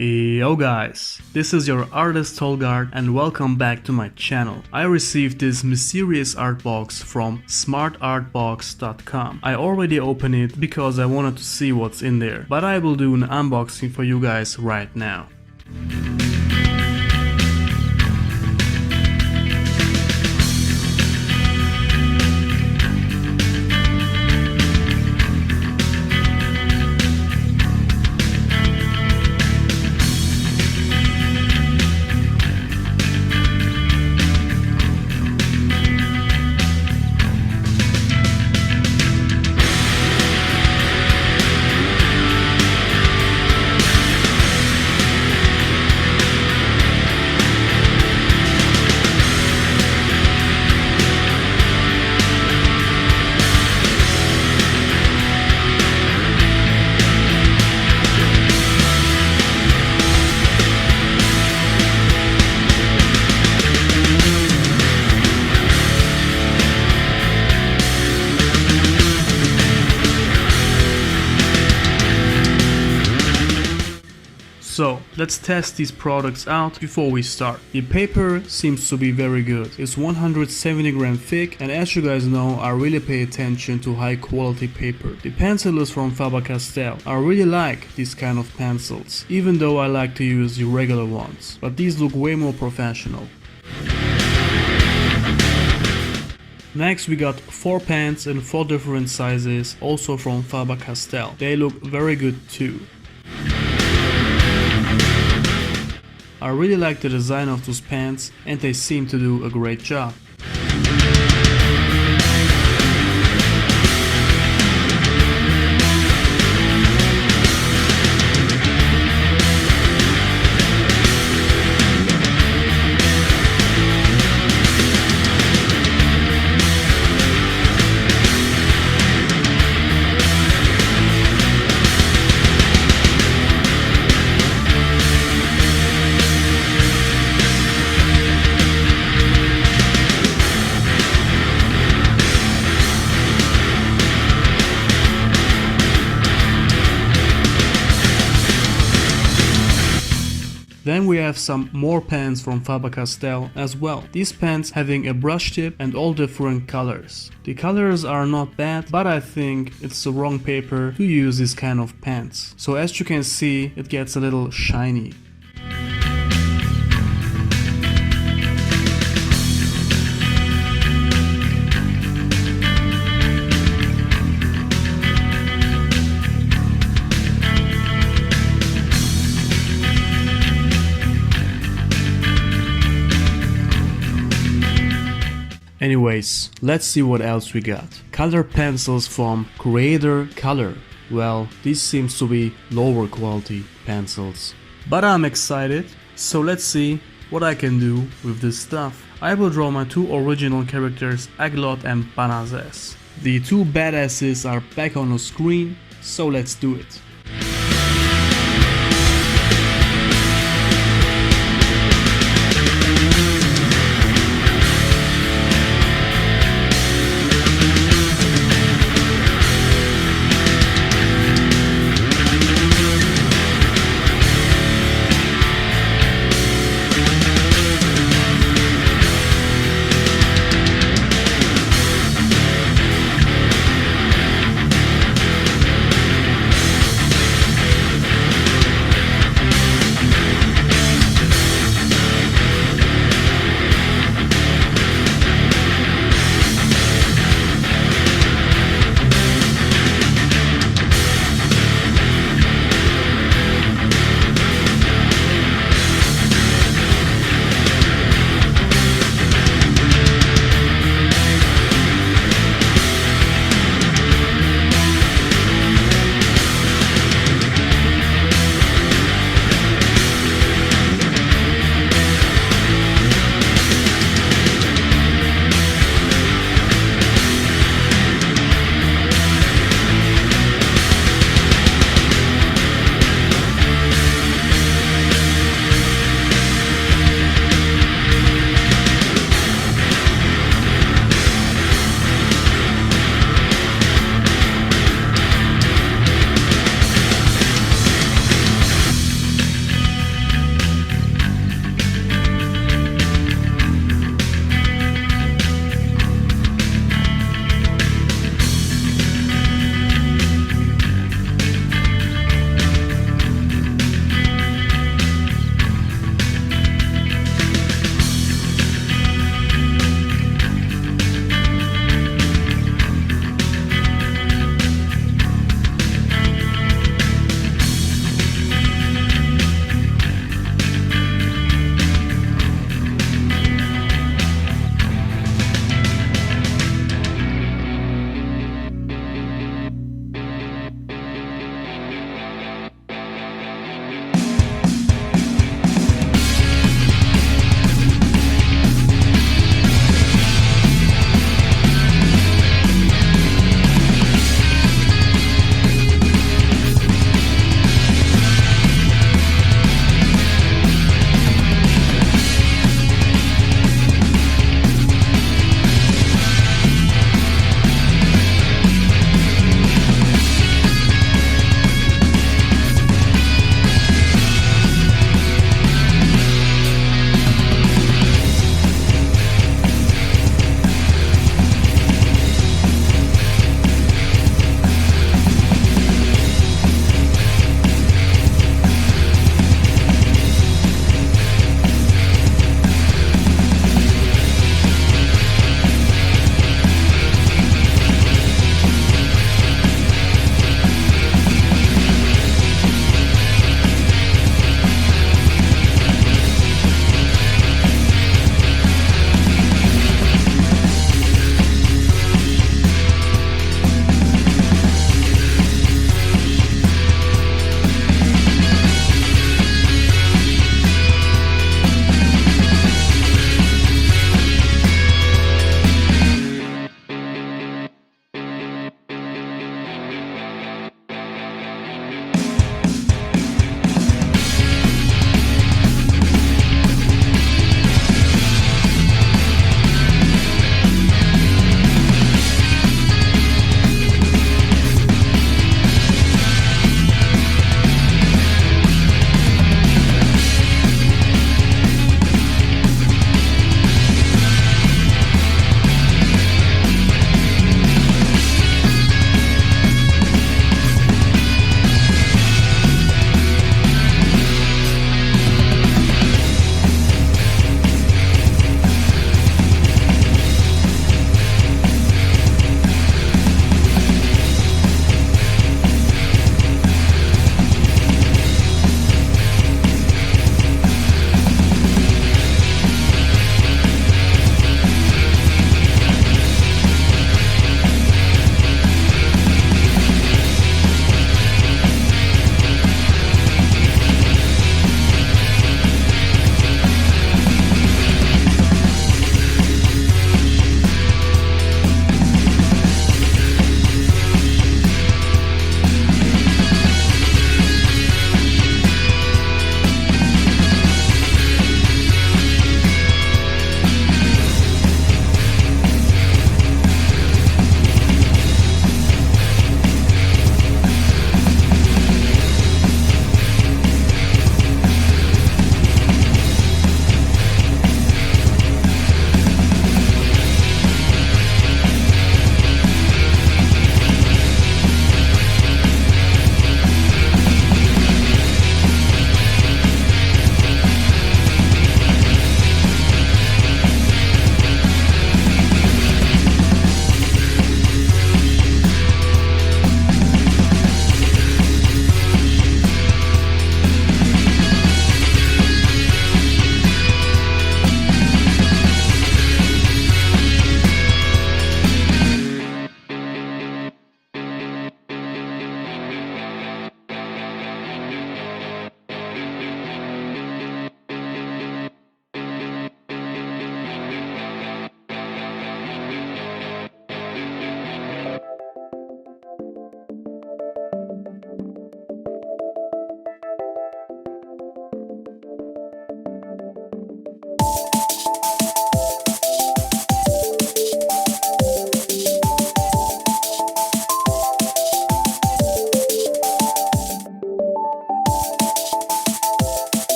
Yo guys, this is your artist Tolg and welcome back to my channel. I received this mysterious art box from smartartbox.com. I already opened it because I wanted to see what's in there, but I will do an unboxing for you guys right now. So let's test these products out before we start. The paper seems to be very good. It's 170 gram thick, and as you guys know, I really pay attention to high quality paper. The pencil is from Faber-Castell. I really like these kind of pencils, even though I like to use the regular ones, but these look way more professional. Next we got 4 pens in 4 different sizes, also from Faber-Castell. They look very good too. I really like the design of those pens and they seem to do a great job. Then we have some more pens from Faber-Castell as well. These pens having a brush tip and all different colors. The colors are not bad, but I think it's the wrong paper to use this kind of pens. So as you can see, it gets a little shiny. Anyways, let's see what else we got. Color pencils from Creator Color. Well, these seems to be lower quality pencils. But I'm excited, so let's see what I can do with this stuff. I will draw my 2 original characters, Aglot and Banazes. The 2 badasses are back on the screen, so let's do it.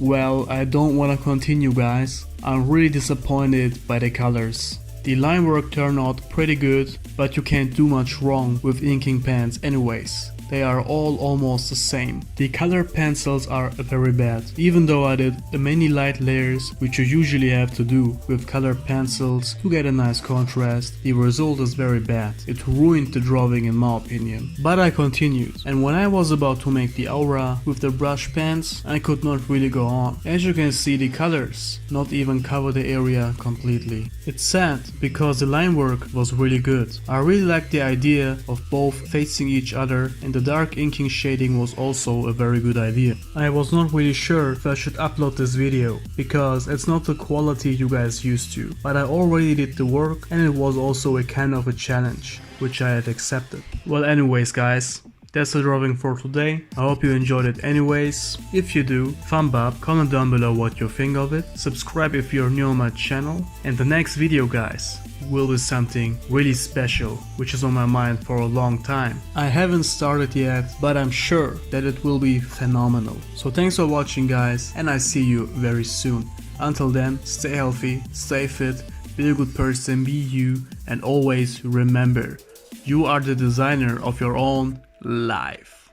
Well, I don't wanna continue guys. I'm really disappointed by the colors. The line work turned out pretty good, but you can't do much wrong with inking pens anyways. They are all almost the same. The color pencils are very bad. Even though I did the many light layers which you usually have to do with color pencils to get a nice contrast, the result is very bad. It ruined the drawing in my opinion. But I continued, and when I was about to make the aura with the brush pens, I could not really go on. As you can see, the colors not even cover the area completely. It's sad because the line work was really good. I really liked the idea of both facing each other, and the dark inking shading was also a very good idea. I was not really sure if I should upload this video, because it's not the quality you guys used to, but I already did the work and it was also a kind of a challenge, which I had accepted. Well anyways guys, that's the drawing for today. I hope you enjoyed it anyways. If you do, thumb up, comment down below what you think of it, subscribe if you're new on my channel, and the next video guys will be something really special which is on my mind for a long time. I haven't started yet, but I'm sure that it will be phenomenal. So thanks for watching guys, and I see you very soon. Until then, stay healthy, stay fit, be a good person, be you, and always remember, you are the designer of your own life.